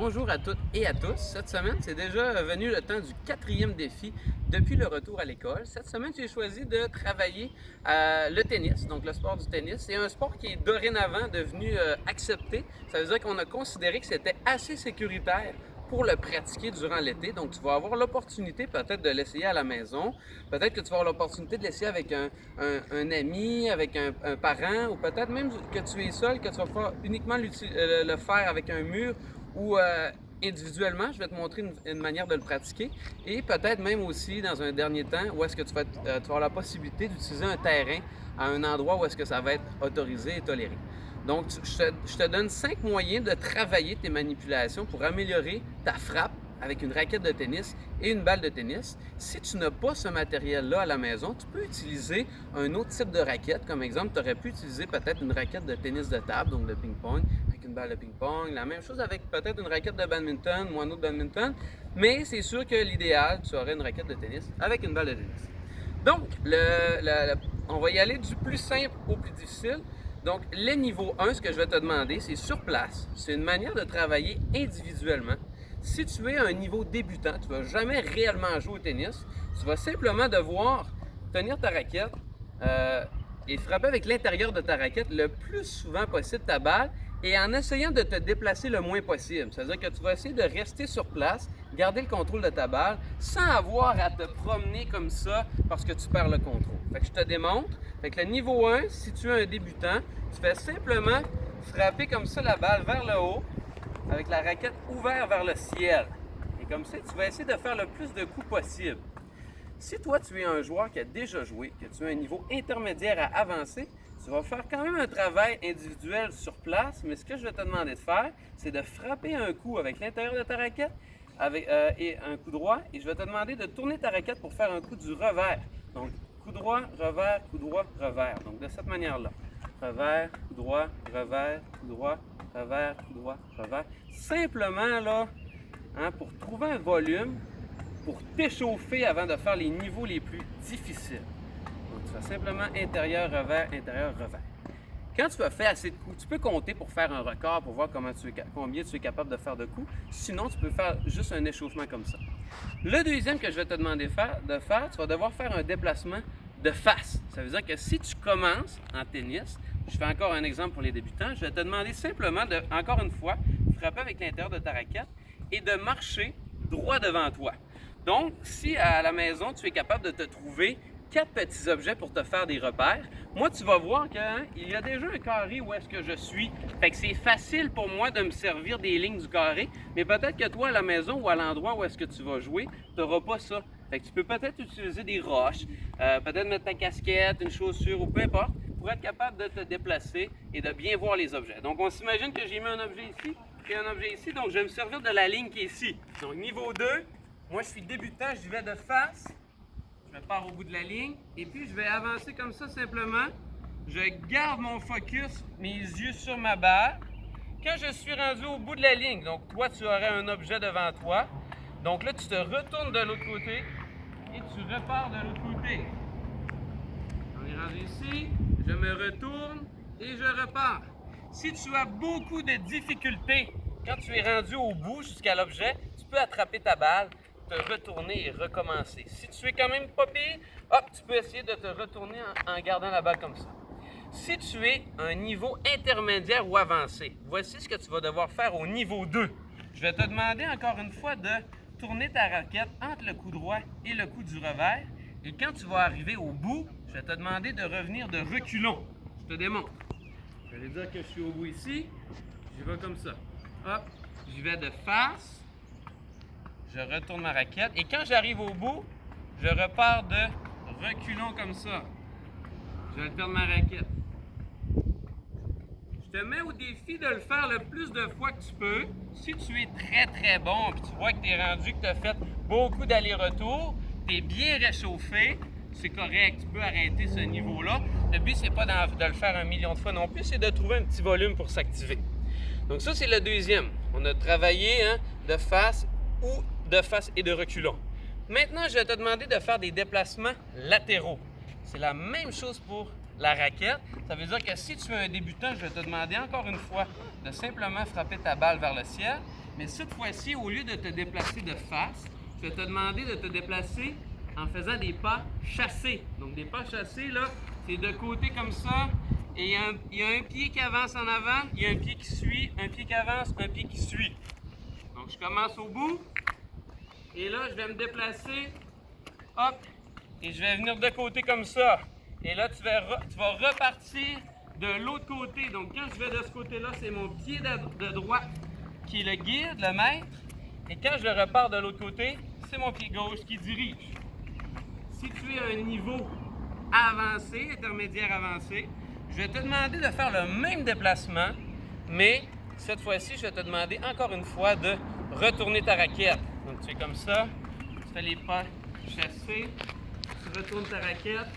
Bonjour à toutes et à tous. Cette semaine, c'est déjà venu le temps du quatrième défi depuis le retour à l'école. Cette semaine, j'ai choisi de travailler le tennis, donc le sport du tennis. C'est un sport qui est dorénavant devenu accepté. Ça veut dire qu'on a considéré que c'était assez sécuritaire pour le pratiquer durant l'été. Donc, tu vas avoir l'opportunité peut-être de l'essayer à la maison. Peut-être que tu vas avoir l'opportunité de l'essayer avec un ami, avec un parent, ou peut-être même que tu es seul, que tu vas pas uniquement le faire avec un mur ou individuellement. Je vais te montrer une manière de le pratiquer. Et peut-être même aussi, dans un dernier temps, où est-ce que tu vas avoir la possibilité d'utiliser un terrain à un endroit où est-ce que ça va être autorisé et toléré. Donc, je te donne 5 moyens de travailler tes manipulations pour améliorer ta frappe avec une raquette de tennis et une balle de tennis. Si tu n'as pas ce matériel-là à la maison, tu peux utiliser un autre type de raquette. Comme exemple, tu aurais pu utiliser peut-être une raquette de tennis de table, donc de ping-pong, avec une balle de ping-pong. La même chose avec peut-être une raquette de badminton ou un autre badminton. Mais c'est sûr que l'idéal, tu aurais une raquette de tennis avec une balle de tennis. Donc, on va y aller du plus simple au plus difficile. Donc, le niveau 1, ce que je vais te demander, c'est sur place. C'est une manière de travailler individuellement. Si tu es à un niveau débutant, tu ne vas jamais réellement jouer au tennis, tu vas simplement devoir tenir ta raquette et frapper avec l'intérieur de ta raquette le plus souvent possible ta balle et en essayant de te déplacer le moins possible. C'est-à-dire que tu vas essayer de rester sur place, garder le contrôle de ta balle sans avoir à te promener comme ça parce que tu perds le contrôle. Fait que je te démontre. Fait que le niveau 1, si tu es un débutant, tu fais simplement frapper comme ça la balle vers le haut avec la raquette ouverte vers le ciel. Et comme ça, tu vas essayer de faire le plus de coups possible. Si toi, tu es un joueur qui a déjà joué, que tu as un niveau intermédiaire à avancer, tu vas faire quand même un travail individuel sur place, mais ce que je vais te demander de faire, c'est de frapper un coup avec l'intérieur de ta raquette et un coup droit, et je vais te demander de tourner ta raquette pour faire un coup du revers. Donc, coup droit, revers, coup droit, revers. Donc, de cette manière-là. Revers, coup droit, revers, coup droit, revers, coup droit, revers. Simplement, là, pour trouver un volume, pour t'échauffer avant de faire les niveaux les plus difficiles. Donc, tu fais simplement intérieur, revers, revers. Quand tu as fait assez de coups, tu peux compter pour faire un record, pour voir combien tu es capable de faire de coups. Sinon, tu peux faire juste un échauffement comme ça. Le deuxième que je vais te demander de faire, tu vas devoir faire un déplacement de face. Ça veut dire que si tu commences en tennis, je fais encore un exemple pour les débutants, je vais te demander simplement de, encore une fois, frapper avec l'intérieur de ta raquette et de marcher droit devant toi. Donc, si à la maison, tu es capable de te trouver 4 petits objets pour te faire des repères, moi, tu vas voir qu'il y a déjà un carré où est-ce que je suis. Fait que c'est facile pour moi de me servir des lignes du carré, mais peut-être que toi, à la maison ou à l'endroit où est-ce que tu vas jouer, tu n'auras pas ça. Fait que tu peux peut-être utiliser des roches, peut-être mettre ta casquette, une chaussure ou peu importe, pour être capable de te déplacer et de bien voir les objets. Donc, on s'imagine que j'ai mis un objet ici et un objet ici, donc je vais me servir de la ligne qui est ici. Donc, niveau 2, moi, je suis débutant, je vais de face. Je pars au bout de la ligne et puis je vais avancer comme ça simplement. Je garde mon focus, mes yeux sur ma balle. Quand je suis rendu au bout de la ligne, donc toi tu aurais un objet devant toi. Donc là tu te retournes de l'autre côté et tu repars de l'autre côté. On est rendu ici, je me retourne et je repars. Si tu as beaucoup de difficultés quand tu es rendu au bout jusqu'à l'objet, tu peux attraper ta balle, te retourner et recommencer. Si tu es quand même pas pire, tu peux essayer de te retourner en gardant la balle comme ça. Si tu es un niveau intermédiaire ou avancé, voici ce que tu vas devoir faire au niveau 2. Je vais te demander encore une fois de tourner ta raquette entre le coup droit et le coup du revers. Et quand tu vas arriver au bout, je vais te demander de revenir de reculons. Je te démontre. Je vais dire que je suis au bout ici. Je vais comme ça. Hop, j'y vais de face. Je retourne ma raquette et quand j'arrive au bout, je repars de reculons comme ça. Je vais perdre ma raquette. Je te mets au défi de le faire le plus de fois que tu peux. Si tu es très très bon et tu vois que tu es rendu, que tu as fait beaucoup d'allers-retours, tu es bien réchauffé, c'est correct, tu peux arrêter ce niveau-là. Le but, c'est pas de le faire 1 million de fois non plus, c'est de trouver un petit volume pour s'activer. Donc ça, c'est le deuxième. On a travaillé de face et de reculons. Maintenant, je vais te demander de faire des déplacements latéraux. C'est la même chose pour la raquette. Ça veut dire que si tu es un débutant, je vais te demander encore une fois de simplement frapper ta balle vers le ciel Mais cette fois-ci, au lieu de te déplacer de face, je vais te demander de te déplacer en faisant des pas chassés. Donc des pas chassés, là, c'est de côté comme ça. Et il y a un pied qui avance en avant, il y a un pied qui suit, un pied qui avance, un pied qui suit. Donc je commence au bout. Et là, je vais me déplacer. Hop. Et je vais venir de côté comme ça. Et là, tu vas repartir de l'autre côté. Donc quand je vais de ce côté-là, c'est mon pied de droite qui est le guide, le maître. Et quand je repars de l'autre côté, c'est mon pied gauche qui dirige. Si tu es à un niveau avancé, intermédiaire avancé, je vais te demander de faire le même déplacement, mais cette fois-ci, je vais te demander encore une fois de retourner ta raquette. Donc tu fais comme ça, tu fais les pas chassés, tu retournes ta raquette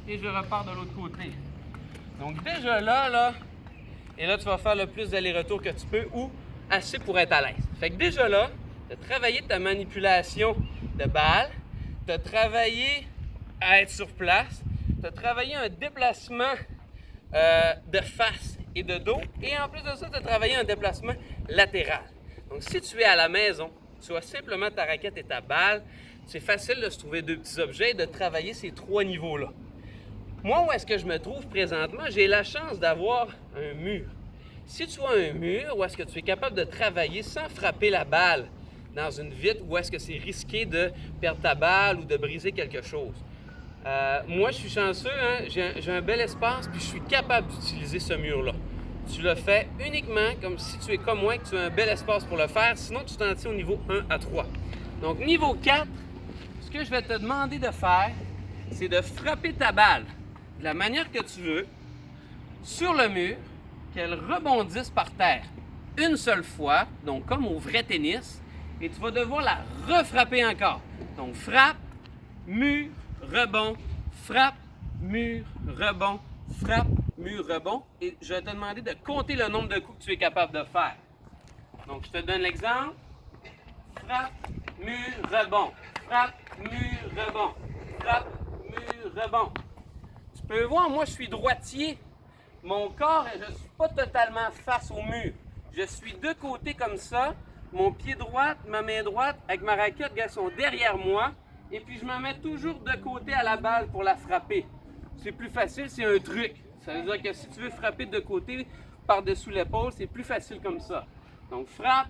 et je repars de l'autre côté. Donc déjà là, et là tu vas faire le plus d'aller-retour que tu peux ou assez pour être à l'aise. Fait que déjà là, tu as travaillé ta manipulation de balle, tu as travaillé à être sur place, tu as travaillé un déplacement de face et de dos, et en plus de ça, tu as travaillé un déplacement latéral. Donc si tu es à la maison, tu as simplement ta raquette et ta balle, c'est facile de se trouver deux petits objets et de travailler ces trois niveaux-là. Moi, où est-ce que je me trouve présentement? J'ai la chance d'avoir un mur. Si tu as un mur où est-ce que tu es capable de travailler sans frapper la balle dans une vitre, où est-ce que c'est risqué de perdre ta balle ou de briser quelque chose. Moi, je suis chanceux, hein? J'ai un bel espace, puis je suis capable d'utiliser ce mur-là. Tu le fais uniquement comme si tu es comme moi et que tu as un bel espace pour le faire, sinon tu t'en tiens au niveau 1 à 3. Donc, niveau 4, ce que je vais te demander de faire, c'est de frapper ta balle de la manière que tu veux sur le mur, qu'elle rebondisse par terre une seule fois, donc comme au vrai tennis, et tu vas devoir la refrapper encore. Donc, frappe, mur, rebond, frappe, mur, rebond, frappe, mur, rebond. Et je vais te demander de compter le nombre de coups que tu es capable de faire. Donc, je te donne l'exemple. Frappe, mur, rebond. Frappe, mur, rebond. Frappe, mur, rebond. Tu peux voir, moi, je suis droitier. Mon corps, je ne suis pas totalement face au mur. Je suis de côté comme ça. Mon pied droit, ma main droite, avec ma raquette, elles sont derrière moi. Et puis, je me mets toujours de côté à la balle pour la frapper. C'est plus facile, c'est un truc. Ça veut dire que si tu veux frapper de côté, par-dessous l'épaule, c'est plus facile comme ça. Donc, frappe,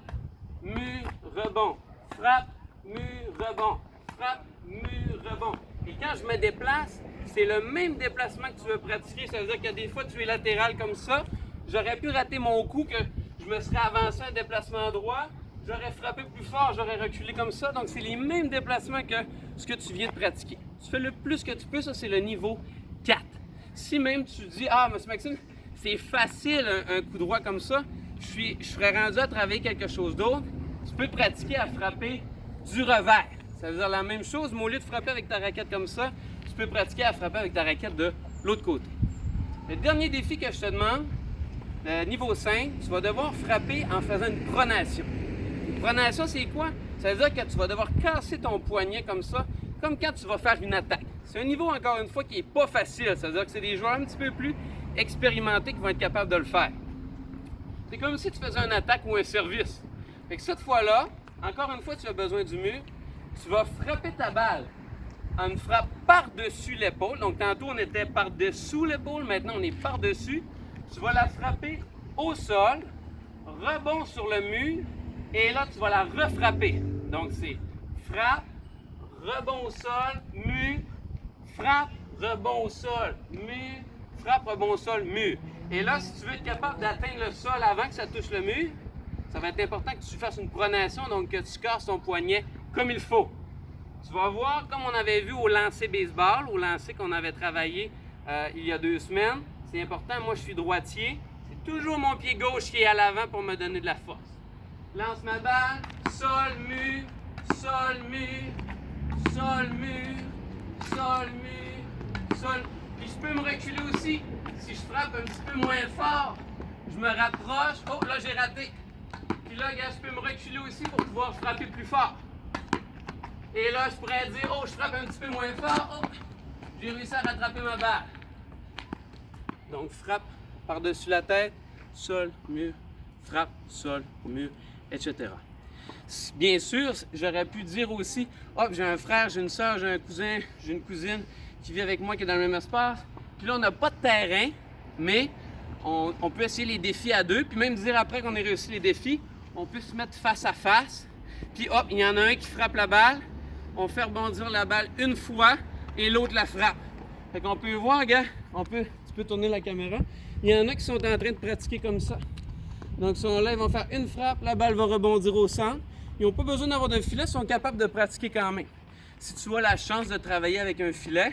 mur, rebond. Frappe, mur, rebond. Frappe, mur, rebond. Et quand je me déplace, c'est le même déplacement que tu veux pratiquer. Ça veut dire que des fois, tu es latéral comme ça. J'aurais pu rater mon coup, que je me serais avancé un déplacement droit. J'aurais frappé plus fort, j'aurais reculé comme ça. Donc, c'est les mêmes déplacements que ce que tu viens de pratiquer. Tu fais le plus que tu peux, ça, c'est le niveau 4. Si même tu dis, ah, M. Maxime, c'est facile un coup droit comme ça, je serais rendu à travailler quelque chose d'autre, tu peux pratiquer à frapper du revers. Ça veut dire la même chose, mais au lieu de frapper avec ta raquette comme ça, tu peux pratiquer à frapper avec ta raquette de l'autre côté. Le dernier défi que je te demande, niveau 5, tu vas devoir frapper en faisant une pronation. Une pronation, c'est quoi? Ça veut dire que tu vas devoir casser ton poignet comme ça, comme quand tu vas faire une attaque. C'est un niveau, encore une fois, qui n'est pas facile. Ça veut dire que c'est des joueurs un petit peu plus expérimentés qui vont être capables de le faire. C'est comme si tu faisais une attaque ou un service. Fait que cette fois-là, encore une fois, tu as besoin du mur. Tu vas frapper ta balle en une frappe par-dessus l'épaule. Donc, tantôt, on était par-dessous l'épaule. Maintenant, on est par-dessus. Tu vas la frapper au sol, rebond sur le mur, et là, tu vas la refrapper. Donc, c'est frappe, rebond au sol, mur, frappe, rebond au sol, mur, frappe, rebond au sol, mur. Et là, si tu veux être capable d'atteindre le sol avant que ça touche le mur, ça va être important que tu fasses une pronation, donc que tu casses ton poignet comme il faut. Tu vas voir, comme on avait vu au lancer baseball, au lancer qu'on avait travaillé il y a 2 semaines, c'est important, moi je suis droitier, c'est toujours mon pied gauche qui est à l'avant pour me donner de la force. Lance ma balle, sol, mur, sol, mur, sol, mur, sol, mur, sol. Puis je peux me reculer aussi. Si je frappe un petit peu moins fort, je me rapproche. Oh, là j'ai raté. Puis là, regarde, je peux me reculer aussi pour pouvoir frapper plus fort. Et là, je pourrais dire, oh, je frappe un petit peu moins fort. Oh, j'ai réussi à rattraper ma balle. Donc, frappe par-dessus la tête, sol, mur, frappe, sol, mur. etc. Bien sûr, j'aurais pu dire aussi, hop, j'ai un frère, j'ai une soeur, j'ai un cousin, j'ai une cousine qui vit avec moi, qui est dans le même espace. Puis là, on n'a pas de terrain, mais on peut essayer les défis à deux. Puis même dire après qu'on ait réussi les défis, on peut se mettre face à face. Puis hop, il y en a un qui frappe la balle. On fait rebondir la balle une fois et l'autre la frappe. Fait qu'on peut voir, gars, tu peux tourner la caméra. Il y en a qui sont en train de pratiquer comme ça. Donc, ils sont là, ils vont faire une frappe, la balle va rebondir au centre. Ils n'ont pas besoin d'avoir de filet, ils sont capables de pratiquer quand même. Si tu as la chance de travailler avec un filet,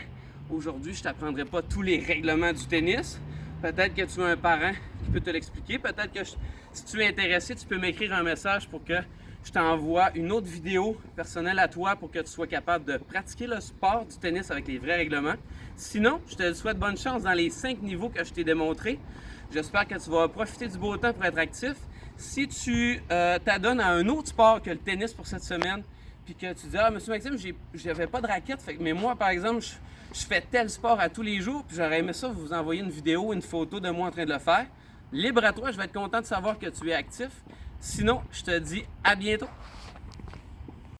aujourd'hui, je ne t'apprendrai pas tous les règlements du tennis. Peut-être que tu as un parent qui peut te l'expliquer. Peut-être que si tu es intéressé, tu peux m'écrire un message pour que je t'envoie une autre vidéo personnelle à toi pour que tu sois capable de pratiquer le sport du tennis avec les vrais règlements. Sinon, je te souhaite bonne chance dans les 5 niveaux que je t'ai démontrés. J'espère que tu vas profiter du beau temps pour être actif. Si tu t'adonnes à un autre sport que le tennis pour cette semaine, puis que tu dis « Ah, Monsieur Maxime, j'avais pas de raquette, mais moi, par exemple, je fais tel sport à tous les jours, puis j'aurais aimé ça vous envoyer une vidéo, une photo de moi en train de le faire. » Libre à toi, je vais être content de savoir que tu es actif. Sinon, je te dis à bientôt.